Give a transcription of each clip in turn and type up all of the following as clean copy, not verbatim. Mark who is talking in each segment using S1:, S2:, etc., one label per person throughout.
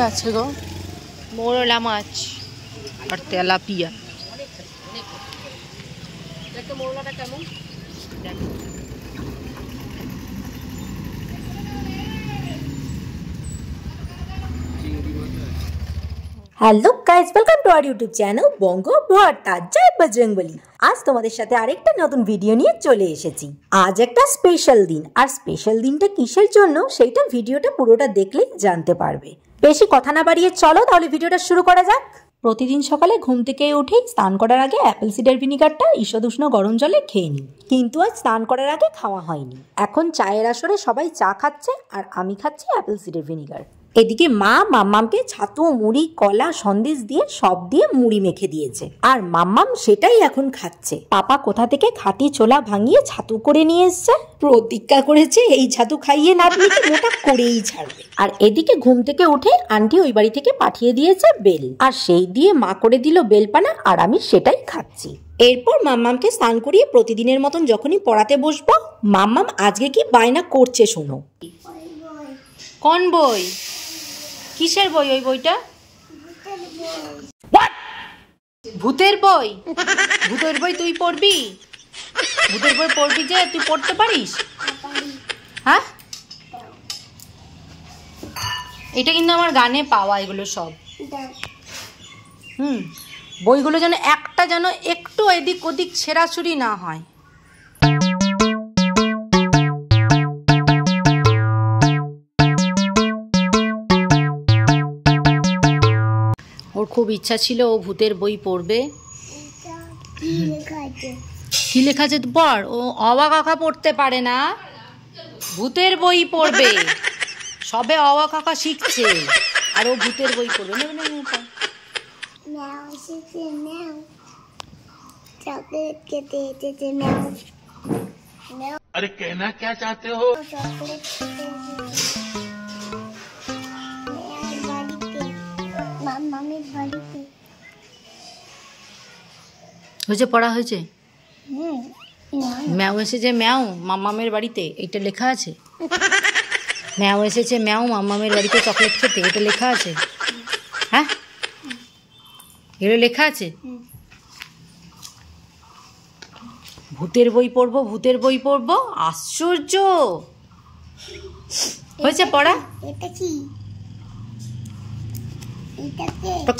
S1: আছে গো? মোরলা মাছ আর তেলাপিয়া। মোরলাটা কেমন?
S2: Hello guys, welcome to our YouTube channel Banga Bharta. জয় বজরংবলী। আজ তোমাদের সাথে আরেকটা নতুন ভিডিও নিয়ে চলে এসেছি। আজ একটা স্পেশাল দিন, আর স্পেশাল দিনটা কিসের জন্য সেইটা ভিডিওটা পুরোটা দেখলেই জানতে পারবে। বেশি কথা না বাড়িয়ে চলো তাহলে ভিডিওটা শুরু করা যাক। প্রতিদিন সকালে ঘুম থেকে উঠেই স্নান করার আগে অ্যাপেল সিডার ভিনিগারটা ঈষদুষ্ণ গরম জলে খেয়ে নিই, কিন্তু আজ স্নান করার আগে খাওয়া হয়নি। এখন চায়ের আসরে সবাই চা খাচ্ছে আর আমি খাচ্ছি অ্যাপেল সিডার ভিনিগার। এদিকে মা মাম্মামকে ছাতু, মুড়ি, কলা, সন্দেশ দিয়ে সব দিয়ে মুড়ি মেখে দিয়েছে, আর মাম্মাম সেটাই এখন খাচ্ছে। পাপা কোথা থেকে খাঁটি ছোলা ভাঙিয়ে ছাতু করে নিয়ে এসছে, প্রতিজ্ঞা করেছে এই ছাতু খাইয়ে নাতনিকে মোটা করেই ছাড়বে। আর এদিকে ঘুম থেকে উঠে আন্টি ওই বাড়ি থেকে পাঠিয়ে দিয়েছে বেল, আর সেই দিয়ে মা করে দিল বেলপানা, আর আমি সেটাই খাচ্ছি। এরপর মাম্মামকে স্নান করিয়ে প্রতিদিনের মতন যখনই পড়াতে বসবো, মাম্মাম আজকে কি বায়না করছে শোনো।
S1: কোন বই? কিসের বই ওই বইটা? ভূতের বই? ভূতের বই তুই পড়বি? ভূতের বই পড়বি যে তুই পড়তে পারিস? হ্যাঁ, এটা কিন্তু আমার গানে পাওয়া, এগুলো সব। বইগুলো যেন একটা যেন একটু এদিক ওদিক ছেঁড়াছুড়ি না হয়। ওর খুব ইচ্ছা ছিল ও ভূতের বই পড়বে। কি লেখা আছে পড়। ও অবাক আঁকা পড়তে পারে না, ভূতের বই পড়বে। সবে অবাক আঁকা শিখছে আর ও ভূতের বই পড়বে।
S3: अरे कहना क्या चाहते हो?
S1: হয়েছে, পড়া হয়েছে। ম্যাও এসেছে ম্যাও মাম্মামের বাড়িতে, এটা লেখা আছে। ম্যাও এসেছে ম্যাও মাম্মামের বাড়িতে চকলেট খেতে, এটা লেখা আছে। হ্যাঁ, এগুলো লেখা আছে। ভূতের বই পড়বো, ভূতের বই পড়বো, আশ্চর্য। হয়েছে পড়া।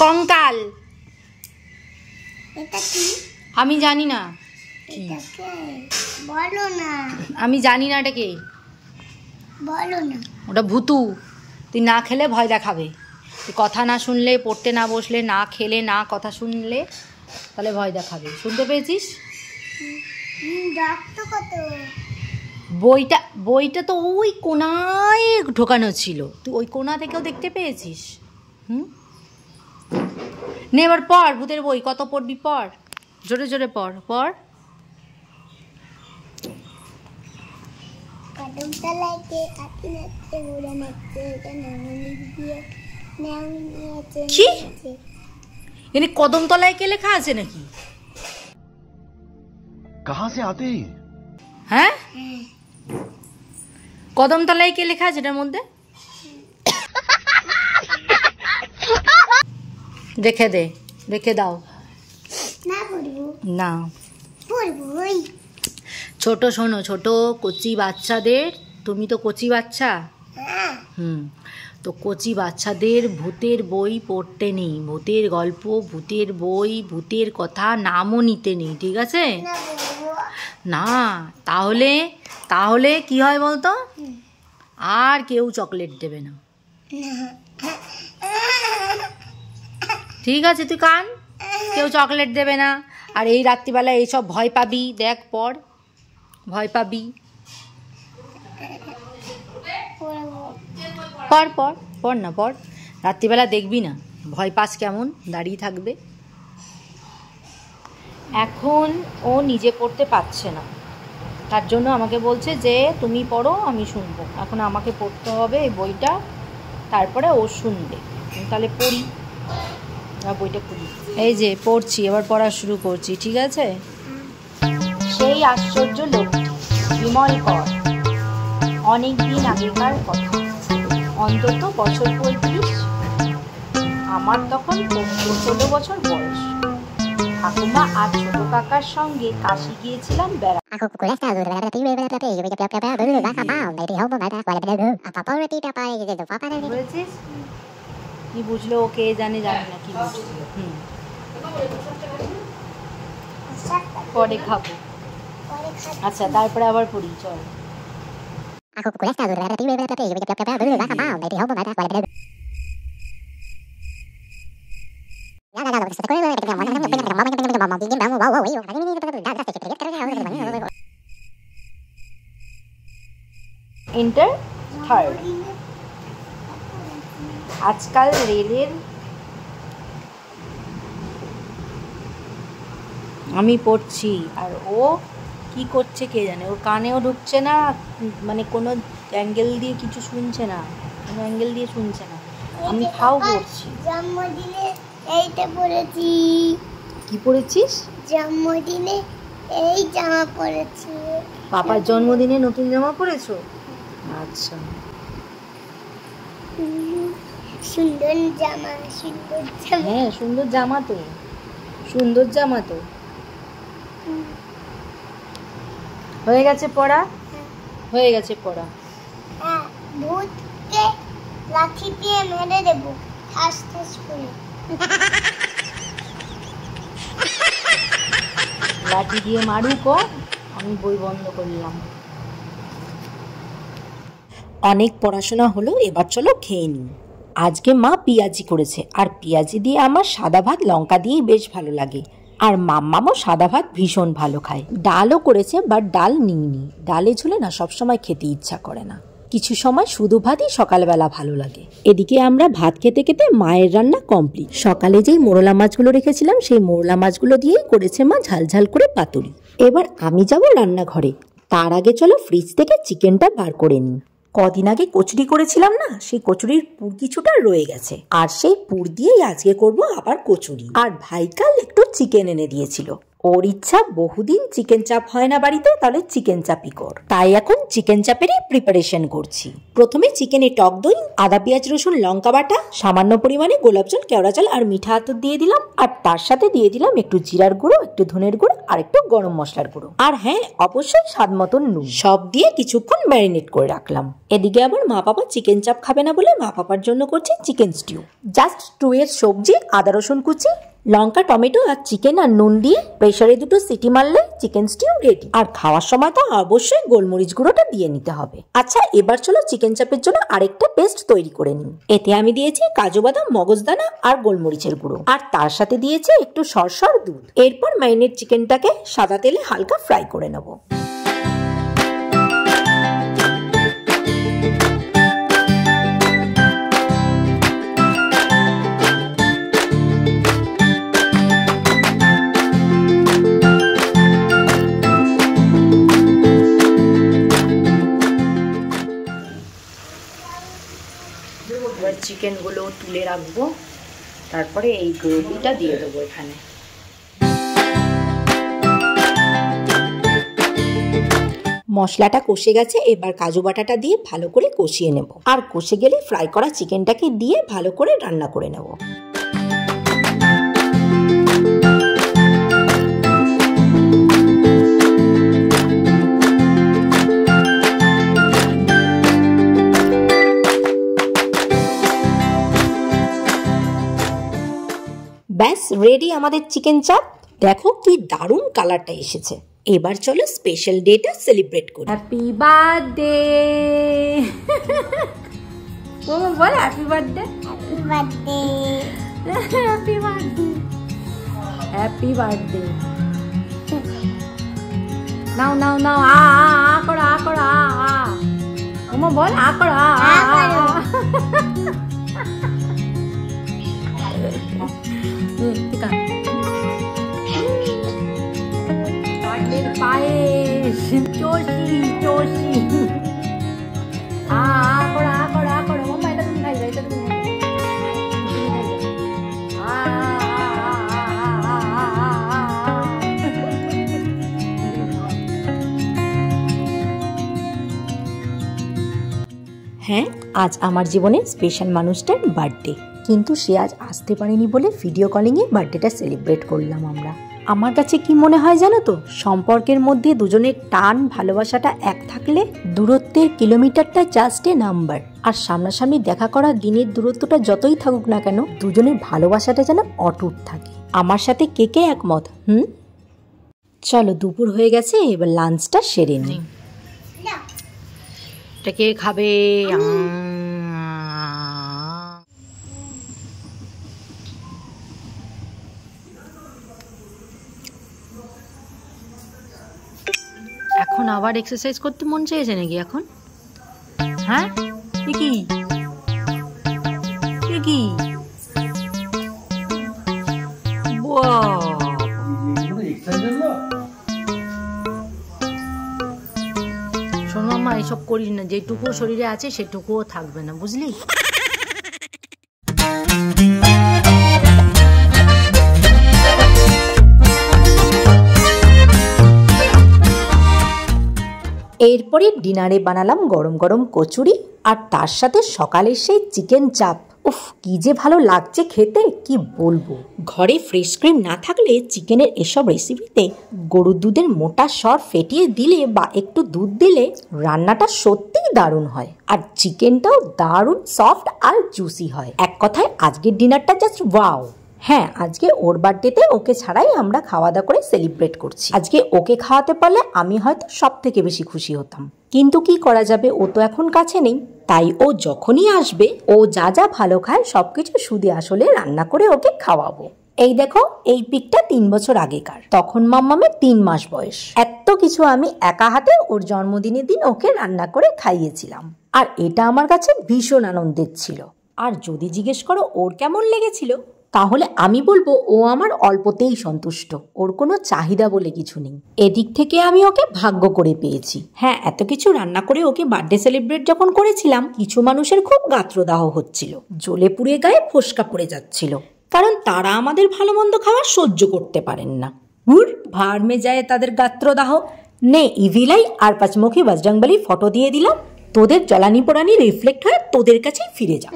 S1: কঙ্কাল। আমি জানি না,
S4: বলো না।
S1: আমি জানি না এটা কে,
S4: বলো না।
S1: ওটা ভূতু। তুই না খেলে ভয় দেখাবে, তুই কথা না শুনলে, পড়তে না বসলে, না খেলে, না কথা শুনলে, তাহলে ভয় দেখাবে। শুনতে পেয়েছিস? বইটা তো ওই কোনায় ঢোকানো ছিল, তুই ওই কোনা থেকেও দেখতে পেয়েছিস। নে এবার পড় ভূতের বই, কত পড়বি পড়, জোরে জোরে পড় পড়। কি এনে কদমতলায় কে লেখা আছে নাকি?
S3: कहाँ से आते हैं?
S1: হ্যাঁ, কদমতলায় কে লেখা আছে এটার মধ্যে? দেখে দে, দেখে দাও। না, ছোট শোনো, ছোট কচি বাচ্চাদের, তুমি তো কচি বাচ্চা, তো কচি বাচ্চাদের ভূতের বই পড়তে নেই, ভূতের গল্প, ভূতের বই, ভূতের কথা নামও নিতে নেই, ঠিক আছে? না, তাহলে তাহলে কি হয় বলতো, আর কেউ চকলেট দেবে না। ঠিক আছে, তুই কান, কেউ চকলেট দেবে না। আর এই রাত্রিবেলা এইসব ভয় পাবি, দেখ পড়, ভয় পাবি। পড় পড় পড় না, পড়। রাত্রিবেলা দেখবি না, ভয় পাস কেমন, দাঁড়িয়ে থাকবে। এখন ও নিজে পড়তে পারছে না, তার জন্য আমাকে বলছে যে তুমি পড়ো, আমি শুনবো। এখন আমাকে পড়তে হবে এই বইটা, তারপরে ও শুনবে। তাহলে পড়ি, বইটা পড়ি। এই যে পড়ছি, এবার পড়া শুরু করছি, ঠিক আছে? সেই আশ্চর্য লোকটি বিমল কর, অনেক দিন আগেকার কথা, অন্তত বছর 35 আমার তখন 14 বছর বয়স। ঠাকুমা আর ছোট কাকার সঙ্গে কাশি গিয়েছিলাম বেড়াতে। কি বুঝলো কে জানে না কি বুঝলো। পরে খাবো। আচ্ছা তারপরে আবার পড়ি চল। Enter third. আজকাল রেলের আমি পড়ছি আর ও কি করছে কে জানে, ওর কানেও ঢুকছে না, মানে কোনো অ্যাঙ্গেল দিয়ে কিছু শুনছে না, কোনো অ্যাঙ্গেল দিয়ে শুনছে না। আমি খাও পড়ছি।
S4: জন্মদিনে এইটা পরেছি।
S1: কি পরেছিস?
S4: জন্মদিনে এই জামা পরেছি।
S1: পাপার জন্মদিনে নতুন জামা পরেছো? আচ্ছা
S4: সুন্দর জামা, সুন্দর জামা।
S1: হ্যাঁ সুন্দর জামা তো, সুন্দর জামা তো। হয়ে গেছে পড়া? হয়ে গেছে পড়া।
S4: হ্যাঁ, ভূতকে লাঠি দিয়ে মেরে দেব ঠাস ঠাস করে।
S1: লাঠি দিয়ে মারুক, আমি বই বন্ধ করলাম।
S2: অনেক পড়াশোনা হলো, এবার চলো খেয়ে নিই। আজকে মা পেঁয়াজি করেছে, আর পেঁয়াজি দিয়ে আমার সাদা ভাত লঙ্কা দিয়েই বেশ ভালো লাগে। আর মাম্মামও সাদা ভাত ভীষণ ভালো খায়। ডালও করেছে, বাট ডাল নিইনি, ডালে ঝুলে না সবসময় খেতে ইচ্ছা করে না। কিছু সময় শুধু ভাতই সকালবেলা ভালো লাগে। এদিকে আমরা ভাত খেতে খেতে মায়ের রান্না কমপ্লিট। সকালে যেই মোরলা মাছগুলো রেখেছিলাম সেই মোরলা মাছগুলো দিয়েই করেছে মা ঝালঝাল করে পাতুরি। এবার আমি যাব রান্নাঘরে, তার আগে চলো ফ্রিজ থেকে চিকেনটা বার করে নিই। কদিন আগে কচুরি করেছিলাম না, সেই কচুরির পুর কিছুটা রয়ে গেছে, আর সেই পুর দিয়েই আজকে করব আবার কচুরি। আর ভাইকাল একটু চিকেন এনে দিয়েছিল, ওর ইচ্ছা বহুদিন চিকেন চাপ হয় না বাড়িতে, তাহলে চিকেন চাপই কর। তাই এখন চিকেন চাপেরই প্রিপারেশন করছি। প্রথমে চিকেনে টক দই, আদা পেঁয়াজ রসুন লঙ্কা বাটা, সামান্য পরিমাণে গোলাপ জল, কেওড়া জল আর মিঠা আতর দিয়ে দিলাম। আর তার সাথে দিয়ে দিলাম একটু জিরার গুঁড়ো, একটু ধনের গুঁড়ো আর একটু গরম মশলার গুঁড়ো। আর হ্যাঁ, অবশ্যই স্বাদ মতন নুন। সব দিয়ে কিছুক্ষণ ম্যারিনেট করে রাখলাম। এদিকে আবার মা পাপা চিকেন চাপ খাবে না বলে মা পাপার জন্য করছি চিকেন স্টিউ। জাস্ট 2 এর সবজি, আদা রসুন কুচি, লঙ্কা টমেটো আর চিকেন আর নুন দিয়ে প্রেসারে 2টো সিটি মারলে চিকেন স্টিউ রেডি। আর খাওয়ার সময় তো অবশ্যই গোলমরিচ গুঁড়োটা দিয়ে নিতে হবে। আচ্ছা এবার চলো চিকেন চাপের জন্য আরেকটা পেস্ট তৈরি করে নিই। এতে আমি দিয়েছি কাজু বাদাম, মগজদানা আর গোলমরিচের গুঁড়ো, আর তার সাথে দিয়েছি একটু সরষের দুধ। এরপর ম্যারিনেট চিকেনটাকে সাদা তেলে হালকা ফ্রাই করে নেব।
S1: এবার চিকেনগুলো তুলে রাখবো, তারপরে এই গ্রেভিটা দিয়ে দেবো এখানে।
S2: মশলাটা কষে গেছে, এবার কাজু বাটাটা দিয়ে ভালো করে কষিয়ে নেব। আর কষে গেলে ফ্রাই করা চিকেনটাকে দিয়ে ভালো করে রান্না করে নেব। ব্যাস রেডি আমাদের চিকেন চাপ। দেখো কি দারুণ কালারটা এসেছে। এবার চলো স্পেশাল ডেটা সেলিব্রেট করি।
S1: হ্যাপি বার্থডে বল, happy birthday,
S4: happy birthday,
S1: happy birthday, happy birthday. নাও নাও নাও, আ আ করো, আ করো, আ আ ওমা বল, আ করো, আ আ পায়েস চষি চষি, আ করো, আ করো, আ করো। মাম্মা এটা তুমি খাইবে, এটা তুমি খাইবে।
S2: হ্যাঁ, আজ আমার জীবনের স্পেশাল মানুষটার বার্থডে। কিন্তু সে আজ আসতে পারেনি বলে ভিডিও কলিংয়ে বার্থডেটা সেলিব্রেট করলাম আমরা। আমার কাছে কি মনে হয় জানো তো, সম্পর্কের মধ্যে দুজনের টান ভালোবাসাটা এক থাকলে দূরত্বের কিলোমিটারটা জাস্ট এ নাম্বার। আর সামনাসামনি দেখা করা দিনের দূরত্বটা যতই থাকুক না কেন, দুজনের ভালোবাসাটা যেন অটুট থাকে। আমার সাথে কে কে একমত? চলো, দুপুর হয়ে গেছে, এবার লাঞ্চটা সেরে নিই।
S1: এটা কে খাবে? এখন আবার এক্সারসাইজ করতে মন চেয়েছে নাকি এখন? হ্যাঁ, কি শোনো মাম্মা, এসব করিস না, যেটুকু শরীরে আছে সেটুকুও থাকবে না, বুঝলি?
S2: এরপরে ডিনারে বানালাম গরম গরম কচুরি আর তার সাথে সকালের সেই চিকেন চাপ। উফ, কি যে ভালো লাগছে খেতে, কি বলবো। ঘরে ফ্রেশ ক্রিম না থাকলে চিকেনের এসব রেসিপিতে গরুর দুধের মোটা সর ফেটিয়ে দিলে বা একটু দুধ দিলে রান্নাটা সত্যিই দারুণ হয়। আর চিকেনটাও দারুণ সফট আর জুসি হয়। এক কথায় আজকের ডিনারটা জাস্ট ওয়াও। হ্যাঁ, আজকে ওর বার্থডেতে ওকে ছাড়াই আমরা খাওয়া দাওয়া করে সেলিব্রেট করছি। আজকে ওকে খাওয়াতে পারলে আমি হয়তো সব থেকে বেশি খুশি হতাম, কিন্তু কি করা যাবে, ও তো এখন কাছে নেই। তাই ও যখনই আসবে ও যা যা ভালো খায় সবকিছু সুদে আসলে রান্না করে ওকে খাওয়াবো। এই দেখো, এই পিকটা 3 বছর আগেকার, তখন মাম্মামের 3 মাস বয়স। এত কিছু আমি একা হাতে ওর জন্মদিনের দিন ওকে রান্না করে খাইয়েছিলাম, আর এটা আমার কাছে ভীষণ আনন্দের ছিল। আর যদি জিজ্ঞেস করো ওর কেমন লেগেছিল, তাহলে আমি বলবো ও আমার অল্পতেই সন্তুষ্ট, ওর কোনো চাহিদা বলে কিছু নেই। এদিক থেকে আমি ওকে ভাগ্য করে পেয়েছি। হ্যাঁ, এত কিছু রান্না করে ওকে বার্থডে সেলিব্রেট যখন করেছিলাম, কিছু মানুষের খুব গাত্রদাহ হচ্ছিল, জ্বলে পুড়ে গায়ে ফোস্কা পড়ে যাচ্ছিল, কারণ তারা আমাদের ভালো মন্দ খাওয়া সহ্য করতে পারেন না। ভাড়মে যায় তাদের গাত্রদাহ। নে ইভিলাই আর পাঁচমুখী বজরংবলী ফটো দিয়ে দিলাম, তোদের জ্বালানি পোড়ানি রিফ্লেক্ট হয়ে তোদের কাছেই ফিরে যা।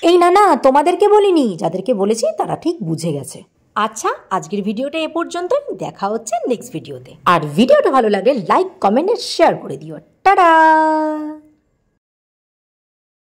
S2: এই না, তোমাদেরকে বলিনি, যাদেরকে বলেছি তারা ঠিক বুঝে গেছে। আচ্ছা, আজকের ভিডিওটা এ পর্যন্তই, দেখা হচ্ছে নেক্সট ভিডিওতে। আর ভিডিওটা ভালো লাগলে লাইক, কমেন্ট আর শেয়ার করে দিও। টাটা।